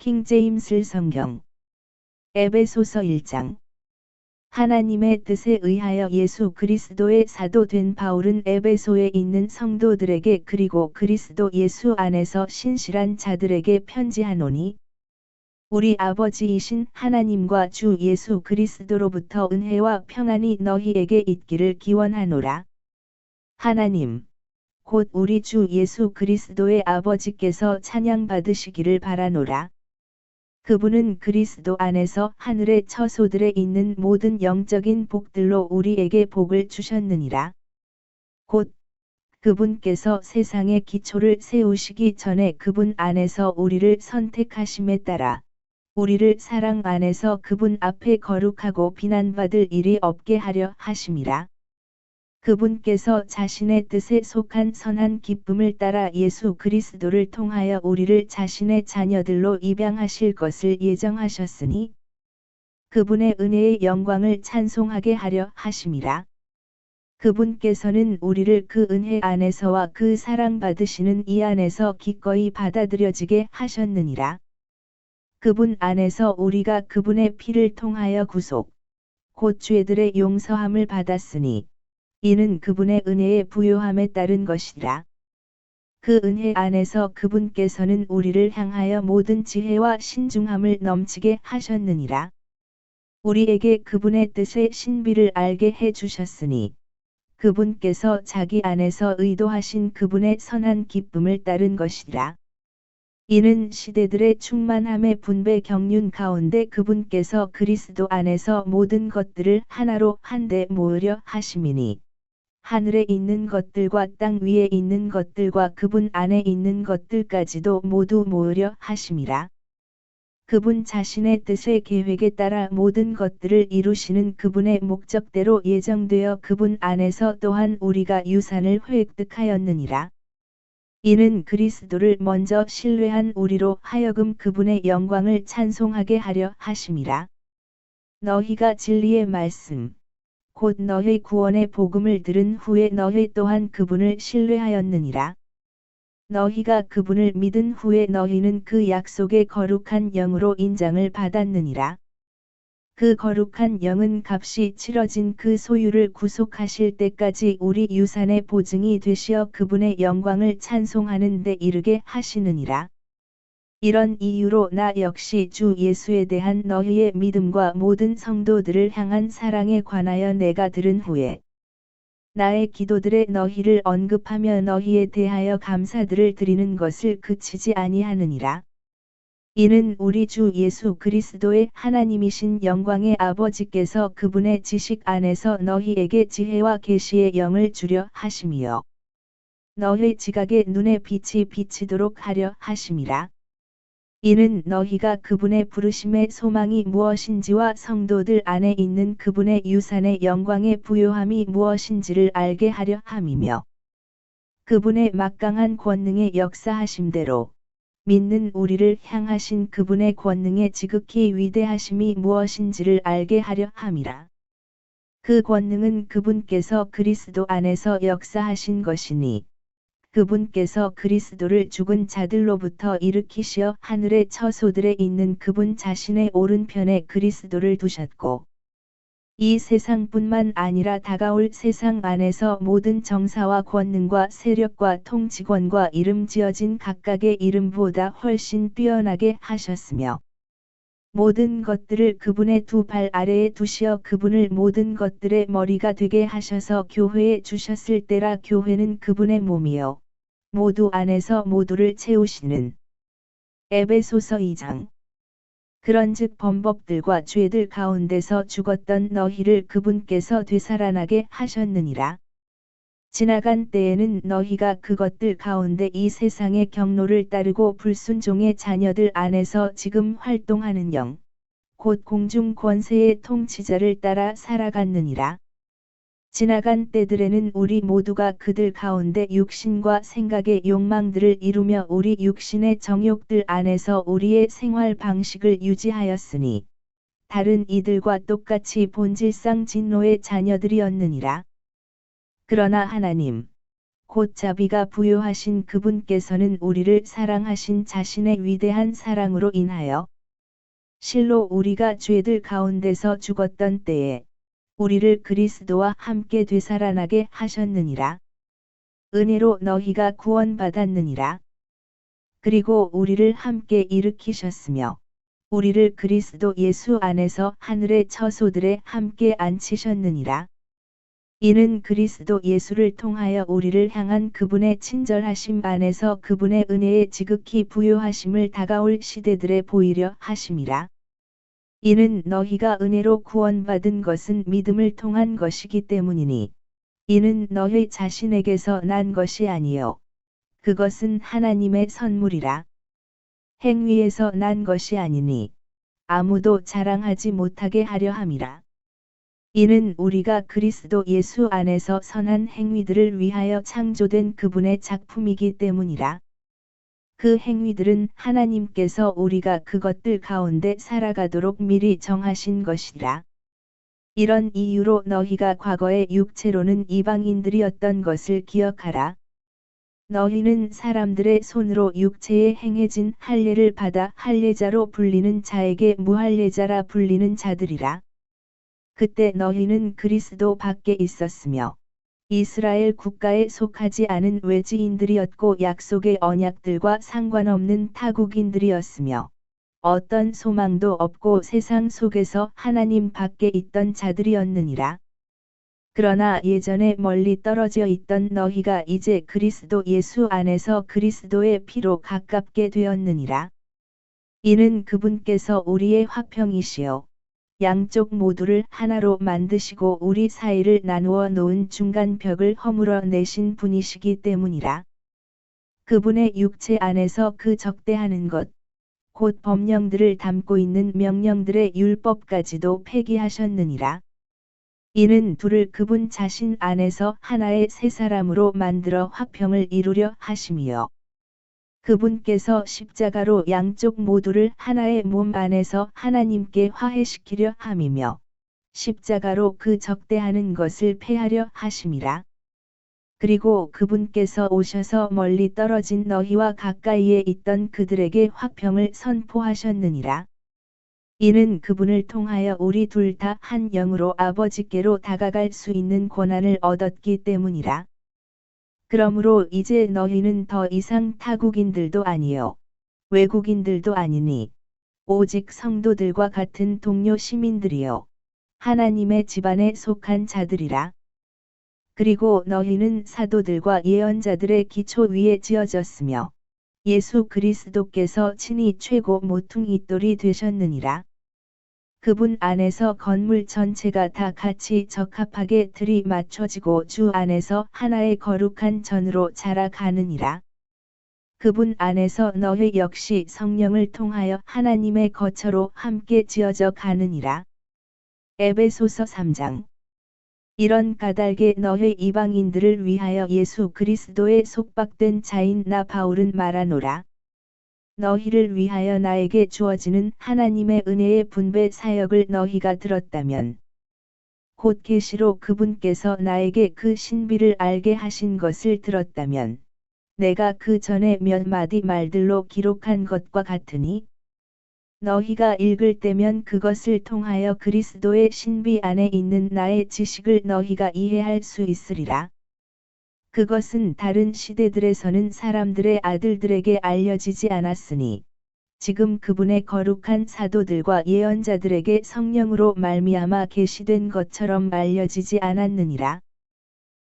킹제임스 성경 에베소서 1장. 하나님의 뜻에 의하여 예수 그리스도의 사도 된 바울은 에베소에 있는 성도들에게 그리고 그리스도 예수 안에서 신실한 자들에게 편지하노니, 우리 아버지이신 하나님과 주 예수 그리스도로부터 은혜와 평안이 너희에게 있기를 기원하노라. 하나님, 곧 우리 주 예수 그리스도의 아버지께서 찬양받으시기를 바라노라. 그분은 그리스도 안에서 하늘의 처소들에 있는 모든 영적인 복들로 우리에게 복을 주셨느니라. 곧 그분께서 세상의 기초를 세우시기 전에 그분 안에서 우리를 선택하심에 따라 우리를 사랑 안에서 그분 앞에 거룩하고 비난받을 일이 없게 하려 하심이라. 그분께서 자신의 뜻에 속한 선한 기쁨을 따라 예수 그리스도를 통하여 우리를 자신의 자녀들로 입양하실 것을 예정하셨으니, 그분의 은혜의 영광을 찬송하게 하려 하심이라. 그분께서는 우리를 그 은혜 안에서와 그 사랑받으시는 이 안에서 기꺼이 받아들여지게 하셨느니라. 그분 안에서 우리가 그분의 피를 통하여 구속, 곧 죄들의 용서함을 받았으니, 이는 그분의 은혜의 부요함에 따른 것이라. 그 은혜 안에서 그분께서는 우리를 향하여 모든 지혜와 신중함을 넘치게 하셨느니라. 우리에게 그분의 뜻의 신비를 알게 해 주셨으니, 그분께서 자기 안에서 의도하신 그분의 선한 기쁨을 따른 것이라. 이는 시대들의 충만함의 분배 경륜 가운데 그분께서 그리스도 안에서 모든 것들을 하나로 한데 모으려 하심이니, 하늘에 있는 것들과 땅 위에 있는 것들과 그분 안에 있는 것들까지도 모두 모으려 하심이라. 그분 자신의 뜻의 계획에 따라 모든 것들을 이루시는 그분의 목적대로 예정되어 그분 안에서 또한 우리가 유산을 획득하였느니라. 이는 그리스도를 먼저 신뢰한 우리로 하여금 그분의 영광을 찬송하게 하려 하심이라. 너희가 진리의 말씀, 곧 너희 구원의 복음을 들은 후에 너희 또한 그분을 신뢰하였느니라. 너희가 그분을 믿은 후에 너희는 그 약속의 거룩한 영으로 인장을 받았느니라. 그 거룩한 영은 값이 치러진 그 소유를 구속하실 때까지 우리 유산의 보증이 되시어 그분의 영광을 찬송하는 데 이르게 하시느니라. 이런 이유로 나 역시 주 예수에 대한 너희의 믿음과 모든 성도들을 향한 사랑에 관하여 내가 들은 후에 나의 기도들에 너희를 언급하며 너희에 대하여 감사들을 드리는 것을 그치지 아니하느니라. 이는 우리 주 예수 그리스도의 하나님이신 영광의 아버지께서 그분의 지식 안에서 너희에게 지혜와 계시의 영을 주려 하심이요, 너희 지각의 눈에 빛이 비치도록 하려 하심이라. 이는 너희가 그분의 부르심의 소망이 무엇인지와 성도들 안에 있는 그분의 유산의 영광의 부요함이 무엇인지를 알게 하려 함이며, 그분의 막강한 권능의 역사하심대로 믿는 우리를 향하신 그분의 권능의 지극히 위대하심이 무엇인지를 알게 하려 함이라. 그 권능은 그분께서 그리스도 안에서 역사하신 것이니, 그분께서 그리스도를 죽은 자들로부터 일으키시어 하늘의 처소들에 있는 그분 자신의 오른편에 그리스도를 두셨고, 이 세상뿐만 아니라 다가올 세상 안에서 모든 정사와 권능과 세력과 통치권과 이름 지어진 각각의 이름보다 훨씬 뛰어나게 하셨으며, 모든 것들을 그분의 두 발 아래에 두시어 그분을 모든 것들의 머리가 되게 하셔서 교회에 주셨을 때라. 교회는 그분의 몸이요 모두 안에서 모두를 채우시는. 에베소서 2장. 그런즉 범법들과 죄들 가운데서 죽었던 너희를 그분께서 되살아나게 하셨느니라. 지나간 때에는 너희가 그것들 가운데 이 세상의 경로를 따르고 불순종의 자녀들 안에서 지금 활동하는 영, 곧 공중 권세의 통치자를 따라 살아갔느니라. 지나간 때들에는 우리 모두가 그들 가운데 육신과 생각의 욕망들을 이루며 우리 육신의 정욕들 안에서 우리의 생활 방식을 유지하였으니, 다른 이들과 똑같이 본질상 진노의 자녀들이었느니라. 그러나 하나님, 곧 자비가 부요하신 그분께서는 우리를 사랑하신 자신의 위대한 사랑으로 인하여 실로 우리가 죄들 가운데서 죽었던 때에 우리를 그리스도와 함께 되살아나게 하셨느니라. 은혜로 너희가 구원받았느니라. 그리고 우리를 함께 일으키셨으며 우리를 그리스도 예수 안에서 하늘의 처소들에 함께 앉히셨느니라. 이는 그리스도 예수를 통하여 우리를 향한 그분의 친절하심 안에서 그분의 은혜의 지극히 부요하심을 다가올 시대들에 보이려 하심이라. 이는 너희가 은혜로 구원받은 것은 믿음을 통한 것이기 때문이니 이는 너희 자신에게서 난 것이 아니요 그것은 하나님의 선물이라. 행위에서 난 것이 아니니 아무도 자랑하지 못하게 하려 함이라. 이는 우리가 그리스도 예수 안에서 선한 행위들을 위하여 창조된 그분의 작품이기 때문이라. 그 행위들은 하나님께서 우리가 그것들 가운데 살아가도록 미리 정하신 것이라. 이런 이유로 너희가 과거의 육체로는 이방인들이었던 것을 기억하라. 너희는 사람들의 손으로 육체에 행해진 할례를 받아 할례자로 불리는 자에게 무할례자라 불리는 자들이라. 그때 너희는 그리스도 밖에 있었으며 이스라엘 국가에 속하지 않은 외지인들이었고 약속의 언약들과 상관없는 타국인들이었으며 어떤 소망도 없고 세상 속에서 하나님 밖에 있던 자들이었느니라. 그러나 예전에 멀리 떨어져 있던 너희가 이제 그리스도 예수 안에서 그리스도의 피로 가깝게 되었느니라. 이는 그분께서 우리의 화평이시요 양쪽 모두를 하나로 만드시고 우리 사이를 나누어 놓은 중간 벽을 허물어 내신 분이시기 때문이라. 그분의 육체 안에서 그 적대하는 것, 곧 법령들을 담고 있는 명령들의 율법까지도 폐기하셨느니라. 이는 둘을 그분 자신 안에서 하나의 새 사람으로 만들어 화평을 이루려 하심이요. 그분께서 십자가로 양쪽 모두를 하나의 몸 안에서 하나님께 화해시키려 함이며 십자가로 그 적대하는 것을 폐하려 하심이라. 그리고 그분께서 오셔서 멀리 떨어진 너희와 가까이에 있던 그들에게 화평을 선포하셨느니라. 이는 그분을 통하여 우리 둘 다 한 영으로 아버지께로 다가갈 수 있는 권한을 얻었기 때문이라. 그러므로 이제 너희는 더 이상 타국인들도 아니요 외국인들도 아니니 오직 성도들과 같은 동료 시민들이요 하나님의 집안에 속한 자들이라. 그리고 너희는 사도들과 예언자들의 기초 위에 지어졌으며 예수 그리스도께서 친히 최고 모퉁이돌이 되셨느니라. 그분 안에서 건물 전체가 다 같이 적합하게 들이맞춰지고 주 안에서 하나의 거룩한 전으로 자라가느니라. 그분 안에서 너희 역시 성령을 통하여 하나님의 거처로 함께 지어져 가느니라. 에베소서 3장. 이런 까닭에 너희 이방인들을 위하여 예수 그리스도의 속박된 자인 나 바울은 말하노라. 너희를 위하여 나에게 주어지는 하나님의 은혜의 분배 사역을 너희가 들었다면 곧 계시로 그분께서 나에게 그 신비를 알게 하신 것을 들었다면 내가 그 전에 몇 마디 말들로 기록한 것과 같으니 너희가 읽을 때면 그것을 통하여 그리스도의 신비 안에 있는 나의 지식을 너희가 이해할 수 있으리라. 그것은 다른 시대들에서는 사람들의 아들들에게 알려지지 않았으니 지금 그분의 거룩한 사도들과 예언자들에게 성령으로 말미암아 계시된 것처럼 알려지지 않았느니라.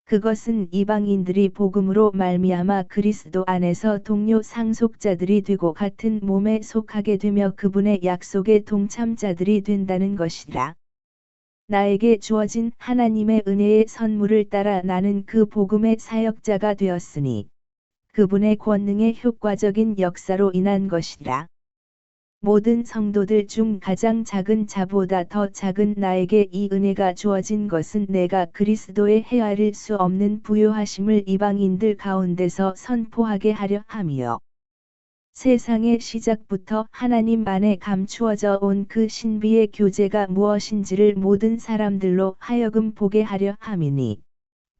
그것은 이방인들이 복음으로 말미암아 그리스도 안에서 동료 상속자들이 되고 같은 몸에 속하게 되며 그분의 약속의 동참자들이 된다는 것이라. 나에게 주어진 하나님의 은혜의 선물을 따라 나는 그 복음의 사역자가 되었으니 그분의 권능의 효과적인 역사로 인한 것이라. 모든 성도들 중 가장 작은 자보다 더 작은 나에게 이 은혜가 주어진 것은 내가 그리스도의 헤아릴 수 없는 부요하심을 이방인들 가운데서 선포하게 하려 함이요. 세상의 시작부터 하나님 안에 감추어져 온 그 신비의 교제가 무엇인지를 모든 사람들로 하여금 보게 하려 함이니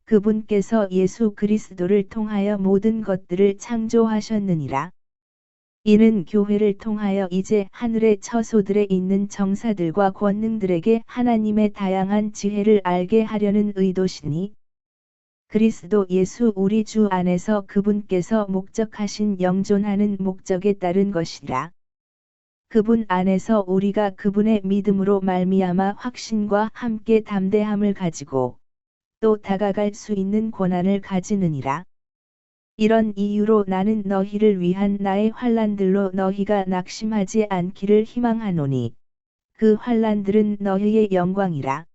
그분께서 예수 그리스도를 통하여 모든 것들을 창조하셨느니라. 이는 교회를 통하여 이제 하늘의 처소들에 있는 정사들과 권능들에게 하나님의 다양한 지혜를 알게 하려는 의도시니, 그리스도 예수 우리 주 안에서 그분께서 목적하신 영존하는 목적에 따른 것이라. 그분 안에서 우리가 그분의 믿음으로 말미암아 확신과 함께 담대함을 가지고 또 다가갈 수 있는 권한을 가지느니라. 이런 이유로 나는 너희를 위한 나의 환난들로 너희가 낙심하지 않기를 희망하노니 그 환난들은 너희의 영광이라.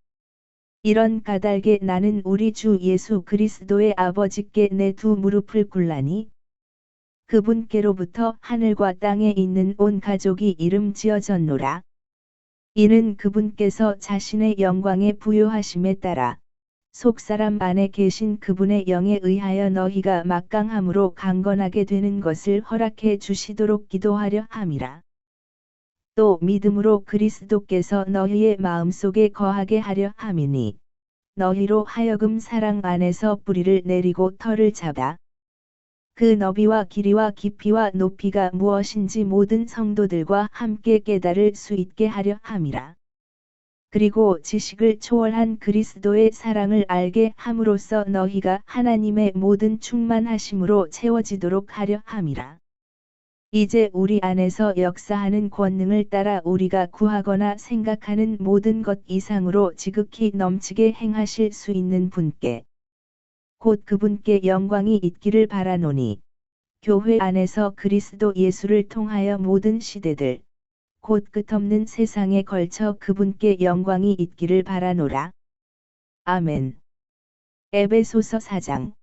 이런 까닭에 나는 우리 주 예수 그리스도의 아버지께 내 두 무릎을 꿇나니 그분께로부터 하늘과 땅에 있는 온 가족이 이름 지어졌노라. 이는 그분께서 자신의 영광의 부요하심에 따라 속사람 안에 계신 그분의 영에 의하여 너희가 막강함으로 강건하게 되는 것을 허락해 주시도록 기도하려 함이라. 또 믿음으로 그리스도께서 너희의 마음속에 거하게 하려 함이니 너희로 하여금 사랑 안에서 뿌리를 내리고 털을 잡아 그 너비와 길이와 깊이와 높이가 무엇인지 모든 성도들과 함께 깨달을 수 있게 하려 함이라. 그리고 지식을 초월한 그리스도의 사랑을 알게 함으로써 너희가 하나님의 모든 충만하심으로 채워지도록 하려 함이라. 이제 우리 안에서 역사하는 권능을 따라 우리가 구하거나 생각하는 모든 것 이상으로 지극히 넘치게 행하실 수 있는 분께 곧 그분께 영광이 있기를 바라노니, 교회 안에서 그리스도 예수를 통하여 모든 시대들 곧 끝없는 세상에 걸쳐 그분께 영광이 있기를 바라노라. 아멘. 에베소서 4장.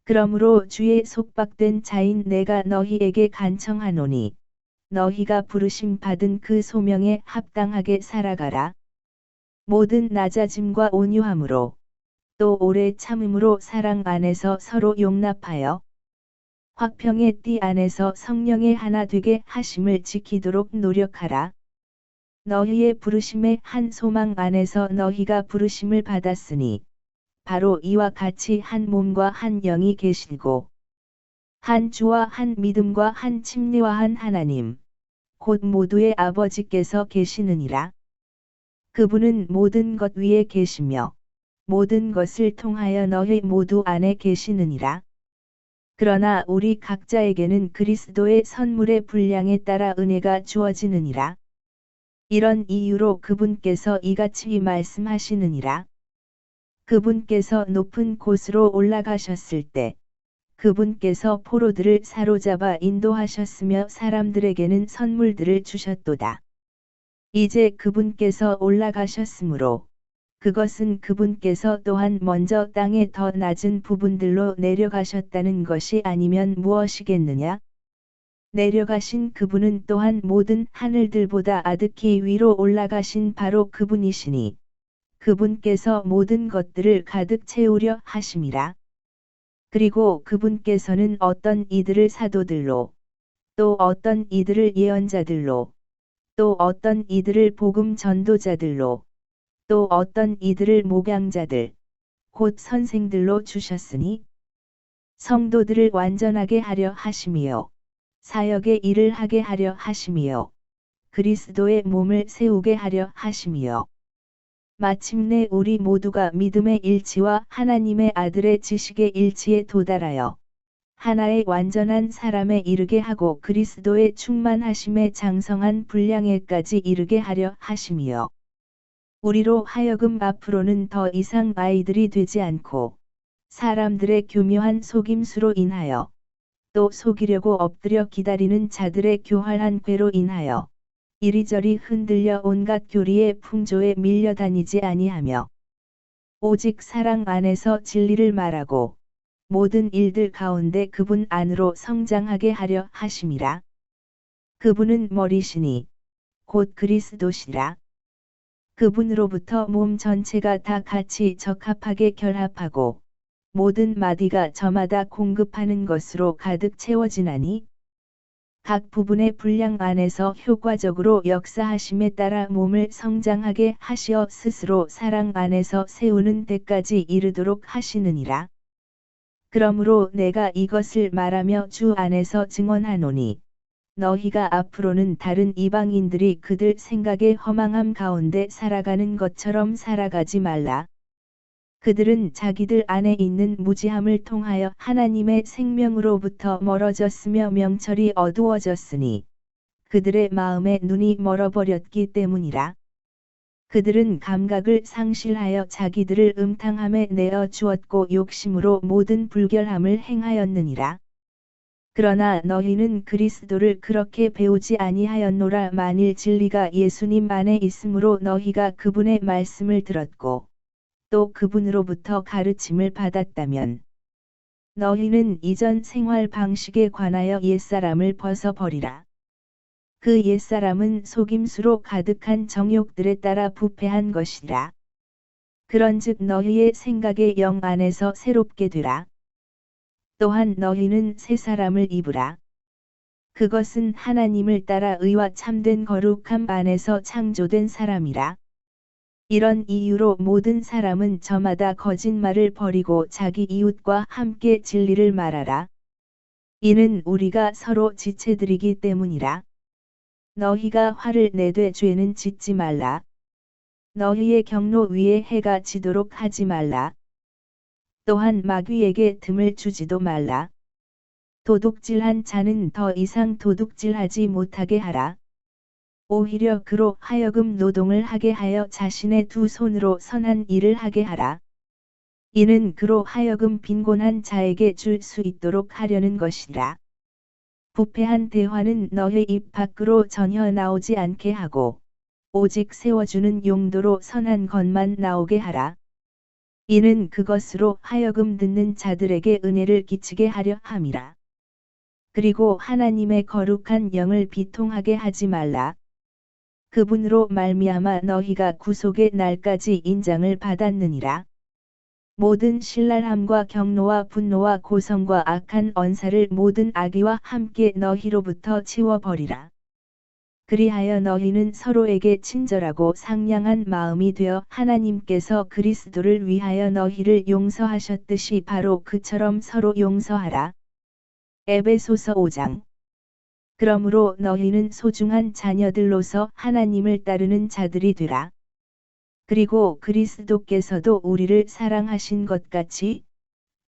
그러므로 주의 속박된 자인 내가 너희에게 간청하노니 너희가 부르심 받은 그 소명에 합당하게 살아가라. 모든 낮아짐과 온유함으로 또 오래 참음으로 사랑 안에서 서로 용납하여 화평의 띠 안에서 성령의 하나 되게 하심을 지키도록 노력하라. 너희의 부르심의 한 소망 안에서 너희가 부르심을 받았으니 바로 이와 같이 한 몸과 한 영이 계시고 한 주와 한 믿음과 한 침례와 한 하나님 곧 모두의 아버지께서 계시느니라. 그분은 모든 것 위에 계시며 모든 것을 통하여 너희 모두 안에 계시느니라. 그러나 우리 각자에게는 그리스도의 선물의 분량에 따라 은혜가 주어지느니라. 이런 이유로 그분께서 이같이 말씀하시느니라. 그분께서 높은 곳으로 올라가셨을 때 그분께서 포로들을 사로잡아 인도하셨으며 사람들에게는 선물들을 주셨도다. 이제 그분께서 올라가셨으므로 그것은 그분께서 또한 먼저 땅의 더 낮은 부분들로 내려가셨다는 것이 아니면 무엇이겠느냐? 내려가신 그분은 또한 모든 하늘들보다 아득히 위로 올라가신 바로 그분이시니 그분께서 모든 것들을 가득 채우려 하심이라. 그리고 그분께서는 어떤 이들을 사도들로 또 어떤 이들을 예언자들로 또 어떤 이들을 복음 전도자들로 또 어떤 이들을 목양자들, 곧 선생들로 주셨으니 성도들을 완전하게 하려 하심이요 사역의 일을 하게 하려 하심이요 그리스도의 몸을 세우게 하려 하심이요 마침내 우리 모두가 믿음의 일치와 하나님의 아들의 지식의 일치에 도달하여 하나의 완전한 사람에 이르게 하고 그리스도의 충만하심에 장성한 분량에까지 이르게 하려 하심이요 우리로 하여금 앞으로는 더 이상 아이들이 되지 않고 사람들의 교묘한 속임수로 인하여 또 속이려고 엎드려 기다리는 자들의 교활한 궤로 인하여 이리저리 흔들려 온갖 교리의 풍조에 밀려다니지 아니하며 오직 사랑 안에서 진리를 말하고 모든 일들 가운데 그분 안으로 성장하게 하려 하심이라. 그분은 머리시니 곧 그리스도시라. 그분으로부터 몸 전체가 다 같이 적합하게 결합하고 모든 마디가 저마다 공급하는 것으로 가득 채워지나니 각 부분의 분량 안에서 효과적으로 역사하심에 따라 몸을 성장하게 하시어 스스로 사랑 안에서 세우는 데까지 이르도록 하시느니라. 그러므로 내가 이것을 말하며 주 안에서 증언하노니 너희가 앞으로는 다른 이방인들이 그들 생각의 허망함 가운데 살아가는 것처럼 살아가지 말라. 그들은 자기들 안에 있는 무지함을 통하여 하나님의 생명으로부터 멀어졌으며 명철이 어두워졌으니 그들의 마음의 눈이 멀어버렸기 때문이라. 그들은 감각을 상실하여 자기들을 음탕함에 내어 주었고 욕심으로 모든 불결함을 행하였느니라. 그러나 너희는 그리스도를 그렇게 배우지 아니하였노라. 만일 진리가 예수님 안에 있으므로 너희가 그분의 말씀을 들었고 또 그분으로부터 가르침을 받았다면 너희는 이전 생활 방식에 관하여 옛사람을 벗어버리라. 그 옛사람은 속임수로 가득한 정욕들에 따라 부패한 것이라. 그런즉 너희의 생각의 영 안에서 새롭게 되라. 또한 너희는 새 사람을 입으라. 그것은 하나님을 따라 의와 참된 거룩함 안에서 창조된 사람이라. 이런 이유로 모든 사람은 저마다 거짓말을 버리고 자기 이웃과 함께 진리를 말하라. 이는 우리가 서로 지체드리기 때문이라. 너희가 화를 내되 죄는 짓지 말라. 너희의 경로 위에 해가 지도록 하지 말라. 또한 마귀에게 틈을 주지도 말라. 도둑질한 자는 더 이상 도둑질하지 못하게 하라. 오히려 그로 하여금 노동을 하게 하여 자신의 두 손으로 선한 일을 하게 하라. 이는 그로 하여금 빈곤한 자에게 줄 수 있도록 하려는 것이라. 부패한 대화는 너의 입 밖으로 전혀 나오지 않게 하고 오직 세워주는 용도로 선한 것만 나오게 하라. 이는 그것으로 하여금 듣는 자들에게 은혜를 끼치게 하려 함이라. 그리고 하나님의 거룩한 영을 비통하게 하지 말라. 그분으로 말미암아 너희가 구속의 날까지 인장을 받았느니라. 모든 신랄함과 경노와 분노와 고성과 악한 언사를 모든 악의와 함께 너희로부터 치워버리라. 그리하여 너희는 서로에게 친절하고 상냥한 마음이 되어 하나님께서 그리스도를 위하여 너희를 용서하셨듯이 바로 그처럼 서로 용서하라. 에베소서 5장. 그러므로 너희는 소중한 자녀들로서 하나님을 따르는 자들이 되라. 그리고 그리스도께서도 우리를 사랑하신 것 같이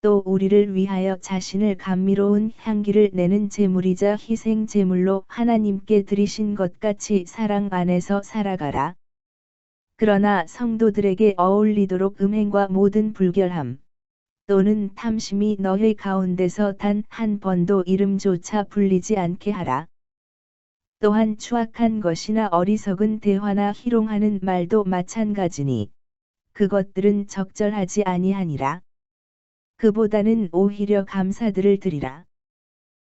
또 우리를 위하여 자신을 감미로운 향기를 내는 제물이자 희생 제물로 하나님께 드리신 것 같이 사랑 안에서 살아가라. 그러나 성도들에게 어울리도록 음행과 모든 불결함 또는 탐심이 너희 가운데서 단 한 번도 이름조차 불리지 않게 하라. 또한 추악한 것이나 어리석은 대화나 희롱하는 말도 마찬가지니 그것들은 적절하지 아니하니라. 그보다는 오히려 감사들을 드리라.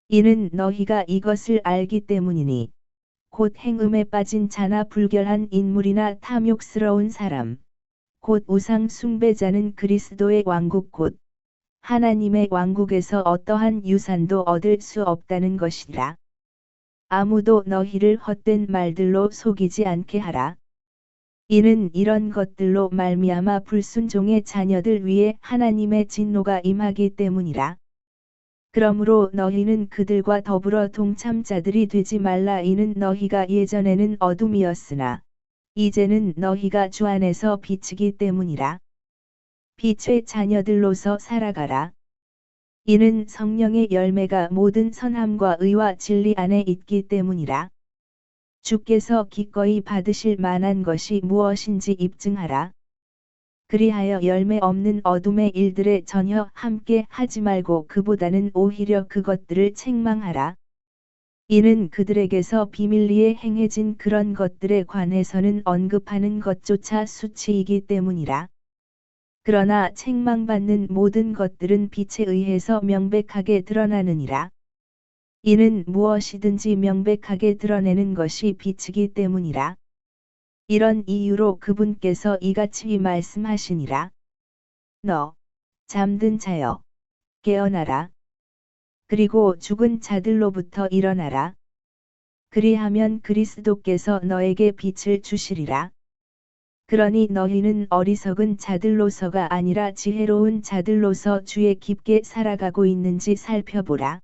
이는 너희가 이것을 알기 때문이니 곧 행음에 빠진 자나 불결한 인물이나 탐욕스러운 사람 곧 우상 숭배자는 그리스도의 왕국 곧 하나님의 왕국에서 어떠한 유산도 얻을 수 없다는 것이라. 아무도 너희를 헛된 말들로 속이지 않게 하라. 이는 이런 것들로 말미암아 불순종의 자녀들 위에 하나님의 진노가 임하기 때문이라. 그러므로 너희는 그들과 더불어 동참자들이 되지 말라. 이는 너희가 예전에는 어둠이었으나 이제는 너희가 주 안에서 빛이기 때문이라. 빛의 자녀들로서 살아가라. 이는 성령의 열매가 모든 선함과 의와 진리 안에 있기 때문이라. 주께서 기꺼이 받으실 만한 것이 무엇인지 입증하라. 그리하여 열매 없는 어둠의 일들에 전혀 함께 하지 말고 그보다는 오히려 그것들을 책망하라. 이는 그들에게서 비밀리에 행해진 그런 것들에 관해서는 언급하는 것조차 수치이기 때문이라. 그러나 책망받는 모든 것들은 빛에 의해서 명백하게 드러나느니라. 이는 무엇이든지 명백하게 드러내는 것이 빛이기 때문이라. 이런 이유로 그분께서 이같이 말씀하시니라. 너, 잠든 자여, 깨어나라. 그리고 죽은 자들로부터 일어나라. 그리하면 그리스도께서 너에게 빛을 주시리라. 그러니 너희는 어리석은 자들로서가 아니라 지혜로운 자들로서 주에 깊게 살아가고 있는지 살펴보라.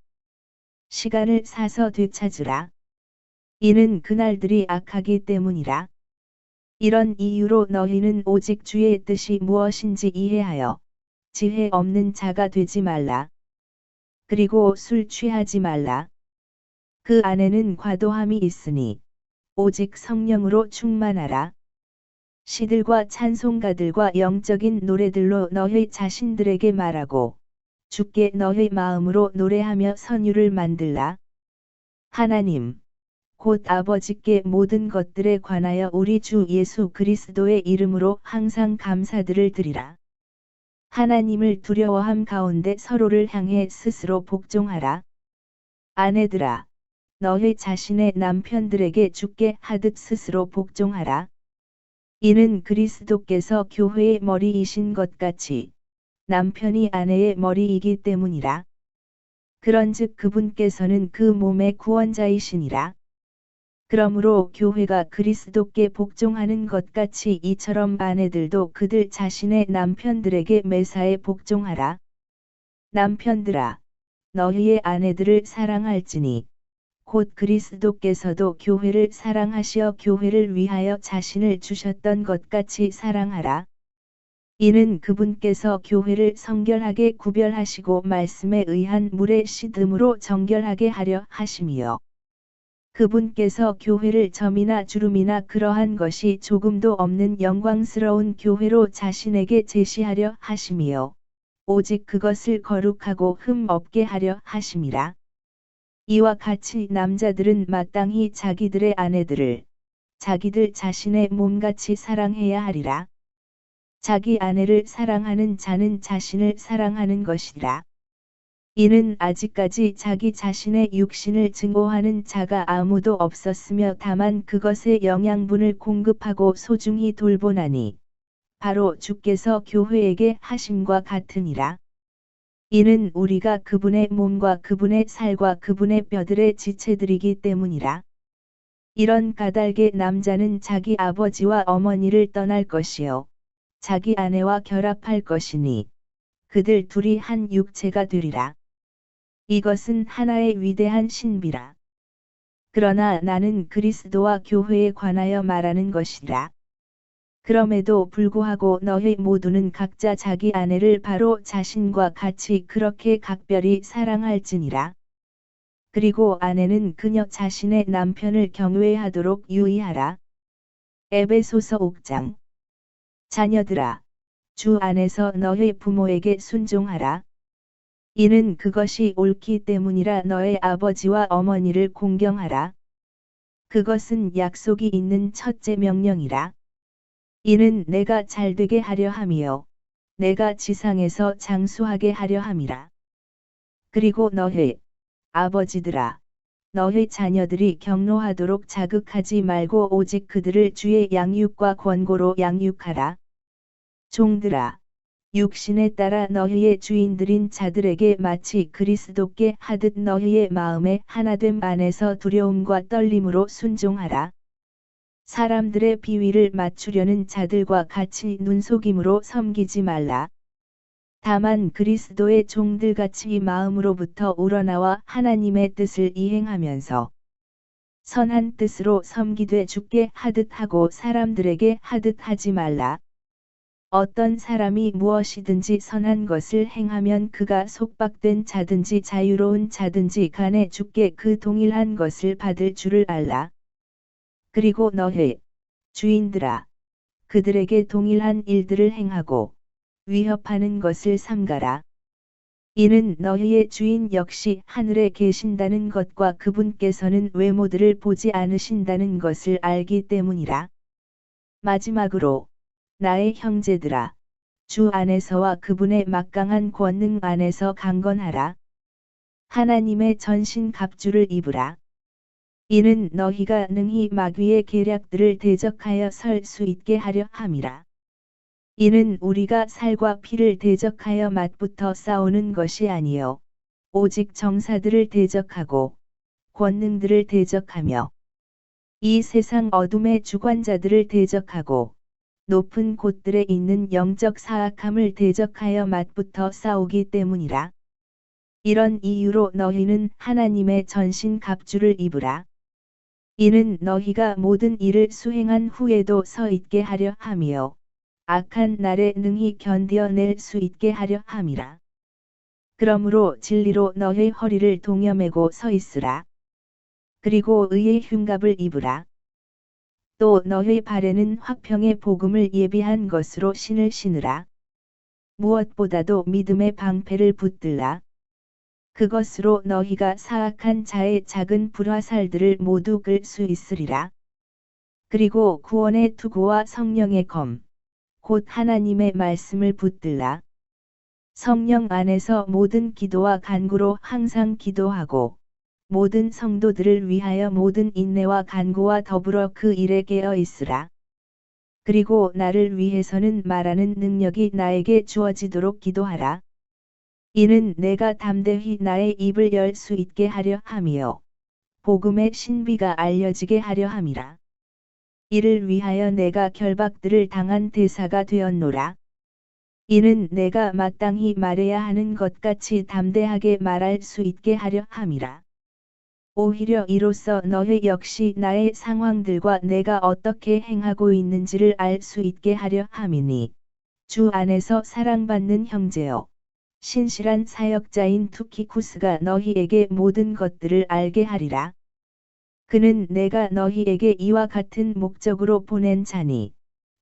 시간을 사서 되찾으라. 이는 그날들이 악하기 때문이라. 이런 이유로 너희는 오직 주의 뜻이 무엇인지 이해하여 지혜 없는 자가 되지 말라. 그리고 술 취하지 말라. 그 안에는 과도함이 있으니 오직 성령으로 충만하라. 시들과 찬송가들과 영적인 노래들로 너희 자신들에게 말하고 주께 너희 마음으로 노래하며 선율을 만들라. 하나님, 곧 아버지께 모든 것들에 관하여 우리 주 예수 그리스도의 이름으로 항상 감사들을 드리라. 하나님을 두려워함 가운데 서로를 향해 스스로 복종하라. 아내들아, 너희 자신의 남편들에게 주께 하듯 스스로 복종하라. 이는 그리스도께서 교회의 머리이신 것 같이 남편이 아내의 머리이기 때문이라. 그런즉 그분께서는 그 몸의 구원자이시니라. 그러므로 교회가 그리스도께 복종하는 것 같이 이처럼 아내들도 그들 자신의 남편들에게 매사에 복종하라. 남편들아, 너희의 아내들을 사랑할지니 곧 그리스도께서도 교회를 사랑하시어 교회를 위하여 자신을 주셨던 것 같이 사랑하라. 이는 그분께서 교회를 성결하게 구별하시고 말씀에 의한 물의 씻음으로 정결하게 하려 하심이요. 그분께서 교회를 점이나 주름이나 그러한 것이 조금도 없는 영광스러운 교회로 자신에게 제시하려 하심이요. 오직 그것을 거룩하고 흠 없게 하려 하심이라. 이와 같이 남자들은 마땅히 자기들의 아내들을 자기들 자신의 몸같이 사랑해야 하리라. 자기 아내를 사랑하는 자는 자신을 사랑하는 것이라. 이는 아직까지 자기 자신의 육신을 증오하는 자가 아무도 없었으며 다만 그것의 영양분을 공급하고 소중히 돌보나니 바로 주께서 교회에게 하심과 같으니라. 이는 우리가 그분의 몸과 그분의 살과 그분의 뼈들의 지체들이기 때문이라. 이런 까닭에 남자는 자기 아버지와 어머니를 떠날 것이요 자기 아내와 결합할 것이니 그들 둘이 한 육체가 되리라. 이것은 하나의 위대한 신비라. 그러나 나는 그리스도와 교회에 관하여 말하는 것이라. 그럼에도 불구하고 너희 모두는 각자 자기 아내를 바로 자신과 같이 그렇게 각별히 사랑할지니라. 그리고 아내는 그녀 자신의 남편을 경외하도록 유의하라. 에베소서 5장. 자녀들아, 주 안에서 너희 부모에게 순종하라. 이는 그것이 옳기 때문이라. 너의 아버지와 어머니를 공경하라. 그것은 약속이 있는 첫째 명령이라. 이는 내가 잘되게 하려 함이요 내가 지상에서 장수하게 하려 함이라. 그리고 너희 아버지들아, 너희 자녀들이 경노하도록 자극하지 말고 오직 그들을 주의 양육과 권고로 양육하라. 종들아, 육신에 따라 너희의 주인들인 자들에게 마치 그리스도께 하듯 너희의 마음의 하나됨 안에서 두려움과 떨림으로 순종하라. 사람들의 비위를 맞추려는 자들과 같이 눈속임으로 섬기지 말라. 다만 그리스도의 종들같이 마음으로부터 우러나와 하나님의 뜻을 이행하면서 선한 뜻으로 섬기되 주께 하듯 하고 사람들에게 하듯 하지 말라. 어떤 사람이 무엇이든지 선한 것을 행하면 그가 속박된 자든지 자유로운 자든지 간에 주께 그 동일한 것을 받을 줄을 알라. 그리고 너희 주인들아, 그들에게 동일한 일들을 행하고 위협하는 것을 삼가라. 이는 너희의 주인 역시 하늘에 계신다는 것과 그분께서는 외모들을 보지 않으신다는 것을 알기 때문이라. 마지막으로 나의 형제들아, 주 안에서와 그분의 막강한 권능 안에서 강건하라. 하나님의 전신 갑주를 입으라. 이는 너희가 능히 마귀의 계략들을 대적하여 설 수 있게 하려 함이라. 이는 우리가 살과 피를 대적하여 맞붙어 싸우는 것이 아니요 오직 정사들을 대적하고 권능들을 대적하며 이 세상 어둠의 주관자들을 대적하고 높은 곳들에 있는 영적 사악함을 대적하여 맞붙어 싸우기 때문이라. 이런 이유로 너희는 하나님의 전신 갑주를 입으라. 이는 너희가 모든 일을 수행한 후에도 서 있게 하려 함이요 악한 날에 능히 견디어낼 수 있게 하려 함이라. 그러므로 진리로 너희 허리를 동여매고 서 있으라. 그리고 의의 흉갑을 입으라. 또 너희 발에는 화평의 복음을 예비한 것으로 신을 신으라. 무엇보다도 믿음의 방패를 붙들라. 그것으로 너희가 사악한 자의 작은 불화살들을 모두 끌 수 있으리라. 그리고 구원의 투구와 성령의 검, 곧 하나님의 말씀을 붙들라. 성령 안에서 모든 기도와 간구로 항상 기도하고 모든 성도들을 위하여 모든 인내와 간구와 더불어 그 일에 깨어 있으라. 그리고 나를 위해서는 말하는 능력이 나에게 주어지도록 기도하라. 이는 내가 담대히 나의 입을 열 수 있게 하려 함이요 복음의 신비가 알려지게 하려 함이라. 이를 위하여 내가 결박들을 당한 대사가 되었노라. 이는 내가 마땅히 말해야 하는 것 같이 담대하게 말할 수 있게 하려 함이라. 오히려 이로써 너희 역시 나의 상황들과 내가 어떻게 행하고 있는지를 알 수 있게 하려 함이니 주 안에서 사랑받는 형제여 신실한 사역자인 투키쿠스가 너희에게 모든 것들을 알게 하리라. 그는 내가 너희에게 이와 같은 목적으로 보낸 자니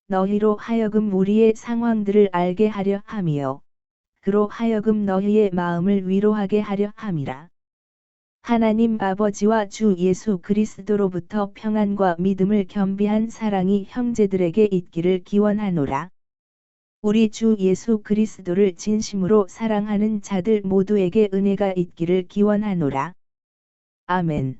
너희로 하여금 우리의 상황들을 알게 하려 함이요 그로 하여금 너희의 마음을 위로하게 하려 함이라. 하나님 아버지와 주 예수 그리스도로부터 평안과 믿음을 겸비한 사랑이 형제들에게 있기를 기원하노라. 우리 주 예수 그리스도를 진심으로 사랑하는 자들 모두에게 은혜가 있기를 기원하노라. 아멘.